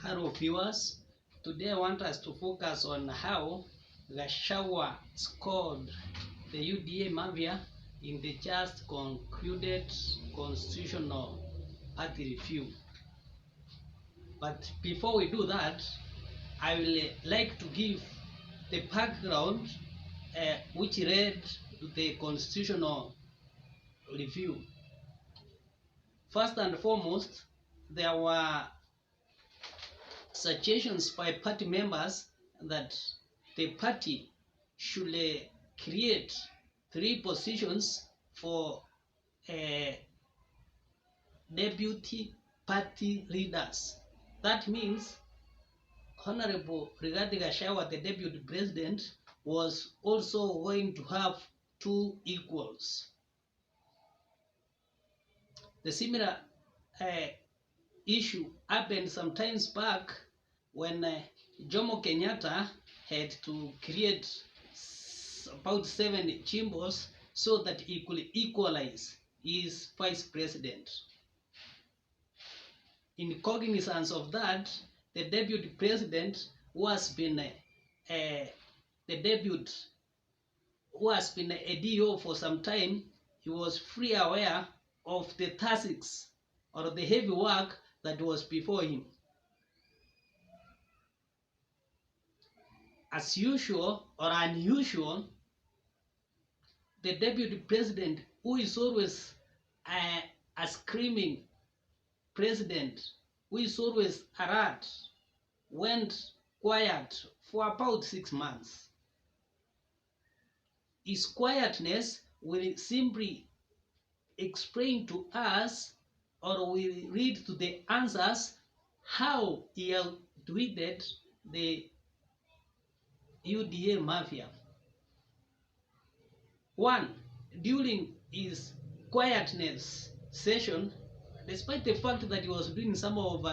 Hello viewers, today I want us to focus on how Gachagua scored the UDA MAFIA in the just concluded constitutional party review. But before we do that, I will like to give the background which led to the constitutional review. First and foremost, there were suggestions by party members that the party should create 3 positions for deputy party leaders. That means Honorable Rigathi Gachagua, the deputy president, was also going to have 2 equals. The similar issue happened some times back when Jomo Kenyatta had to create about 7 chimbos so that he could equalize his vice president. In cognizance of that, the deputy president who has been a DO for some time, he was fully aware of the tasks or the heavy work that was before him. As usual or unusual, the deputy president, who is always a screaming president, who is always alert, went quiet for about 6 months. His quietness will simply explain to us, or we read to the answers, how he outwitted the UDA MAFIA. 1. During his quietness session, despite the fact that he was doing some of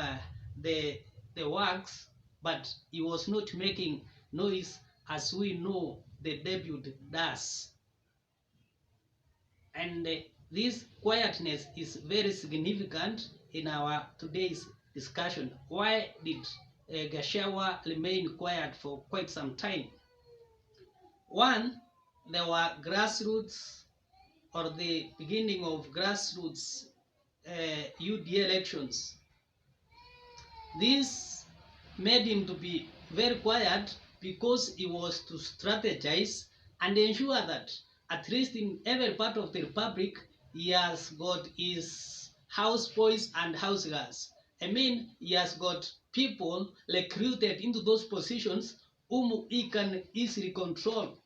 the works, but he was not making noise, as we know the deputy does. And this quietness is very significant in our today's discussion. Why did Gachagua remain quiet for quite some time? 1, there were grassroots, or the beginning of grassroots UDA elections. This made him to be very quiet because he was to strategize and ensure that at least in every part of the republic he has got his houseboys and house girls. I mean, he has got people recruited into those positions whom he can easily control,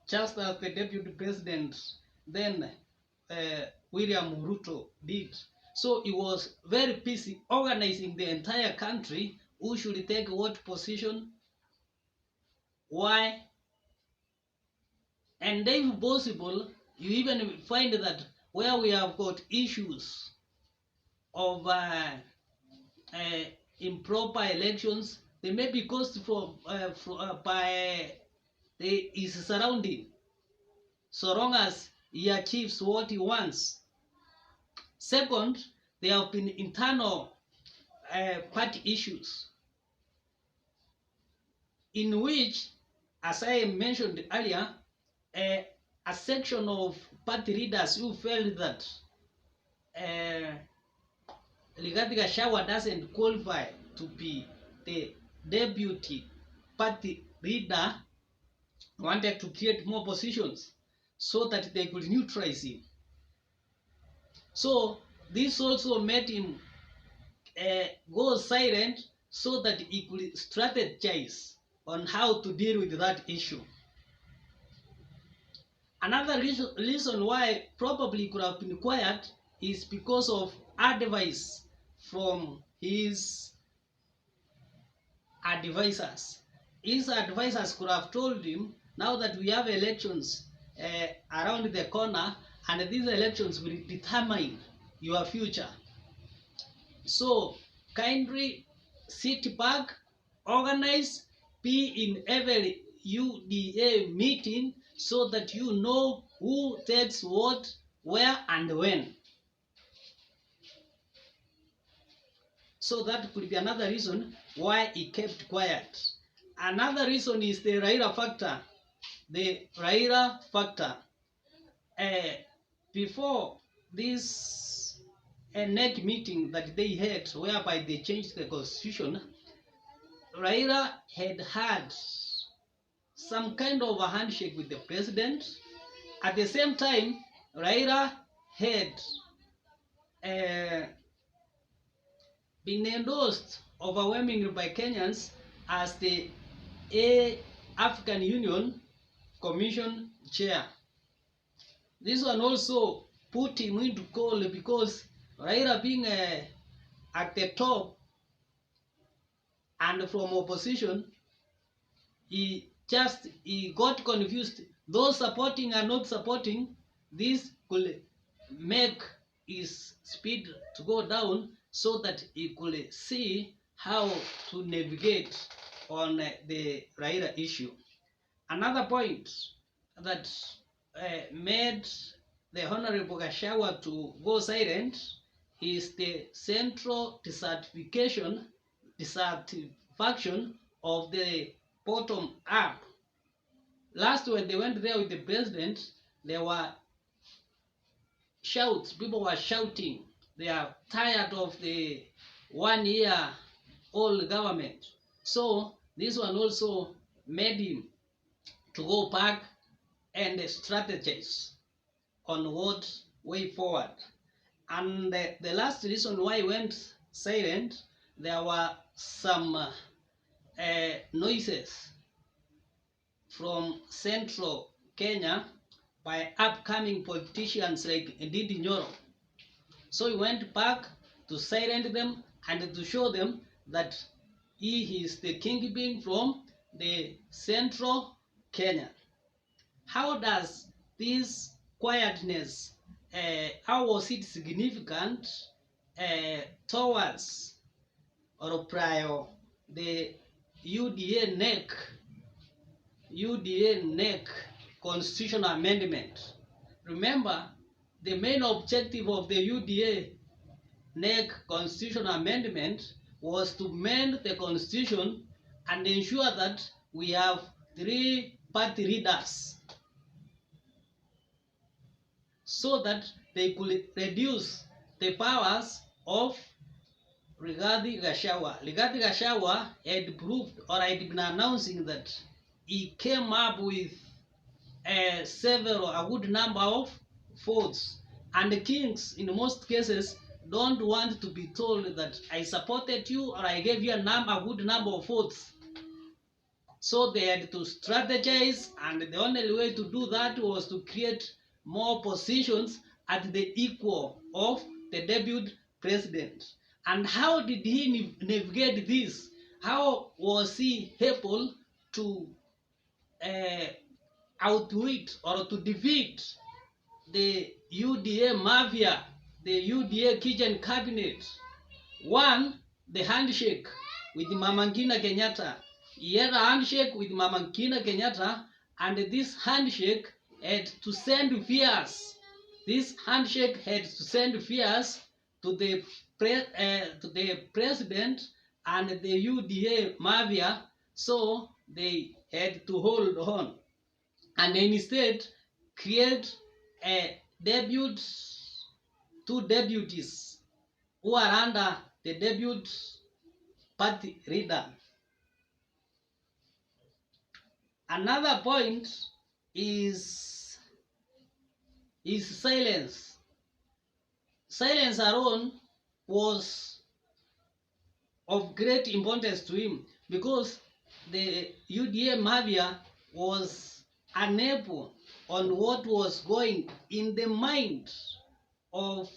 just as the deputy president then William Ruto did. So he was very busy organizing the entire country, who should take what position, why, and if possible, you even find that where we have got issues of improper elections, they may be caused by his surrounding, so long as he achieves what he wants. Second, there have been internal party issues in which, as I mentioned earlier, a section of party leaders who felt that Rigathi Gachagua doesn't qualify to be the deputy party leader wanted to create more positions so that they could neutralize him. So this also made him go silent so that he could strategize on how to deal with that issue. Another reason why probably he could have been quiet is because of advice from his advisors. His advisors could have told him, now that we have elections around the corner, and these elections will determine your future, so kindly sit back, organize, be in every UDA meeting so that you know who takes what, where, and when. So that could be another reason why he kept quiet. Another reason is the Raila factor. The Raila factor. Before this NEC meeting that they had, whereby they changed the constitution, Raila had some kind of a handshake with the president. At the same time, Raila had been endorsed overwhelmingly by Kenyans as the African Union Commission chair. This one also put him into call because Raila being at the top and from opposition, he got confused. Those supporting and not supporting, this could make his speed to go down so that he could see how to navigate on the Raila issue. Another point that made the Honorable Gachagua to go silent is the central dissatisfaction of the bottom up. Last when they went there with the president, there were shouts. People were shouting. They are tired of the 1 year old government. So this one also made him to go back and strategize on what way forward. And the last reason why he went silent, there were some noises from central Kenya by upcoming politicians like Ndindi Nyoro. So he went back to silence them and to show them that he is the kingpin from the central Kenya. How does this quietness, how was it significant towards or prior the UDA NEC constitutional amendment? Remember, the main objective of the UDA NEC constitutional amendment was to amend the constitution and ensure that we have 3 party leaders, so that they could reduce the powers of Rigathi Gachagua. Rigathi Gachagua had proved or had been announcing that he came up with a good number of votes, and the kings in most cases don't want to be told that I supported you or I gave you a good number of votes. So they had to strategize, and the only way to do that was to create more positions at the equal of the deputy president. And how did he navigate this? How was he able to outwit or to defeat the UDA MAFIA, the UDA kitchen cabinet? One, the handshake with Mama Ngina Kenyatta. He had a handshake with Mama Ngina Kenyatta, and this handshake had to send fears. This handshake had to send fears to the president and the UDA MAFIA, so they had to hold on and instead create a two deputies who are under the deputy party leader. Another point is silence. Silence alone was of great importance to him because the UDA MAFIA was unable on what was going in the mind of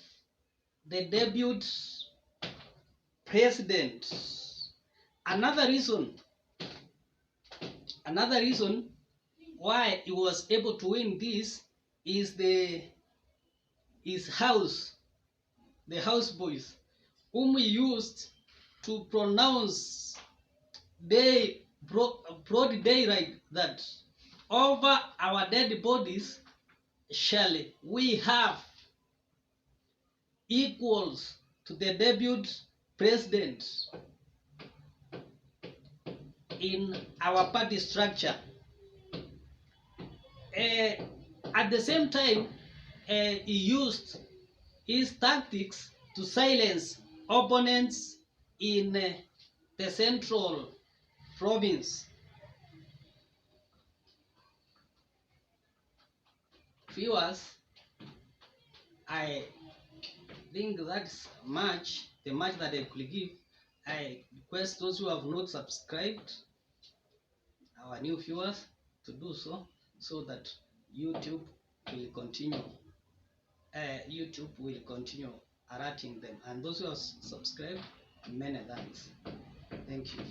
the deputy president. Another reason why he was able to win this is his house, the house boys, whom he used to pronounce broad daylight that over our dead bodies shall we have equals to the deputy president in our party structure. At the same time, he used his tactics to silence opponents in the central province. Viewers, I think that's the much that I could give. I request those who have not subscribed, our new viewers, to do so that YouTube will continue. YouTube will continue alerting them, and those who have subscribed, many thanks. Thank you.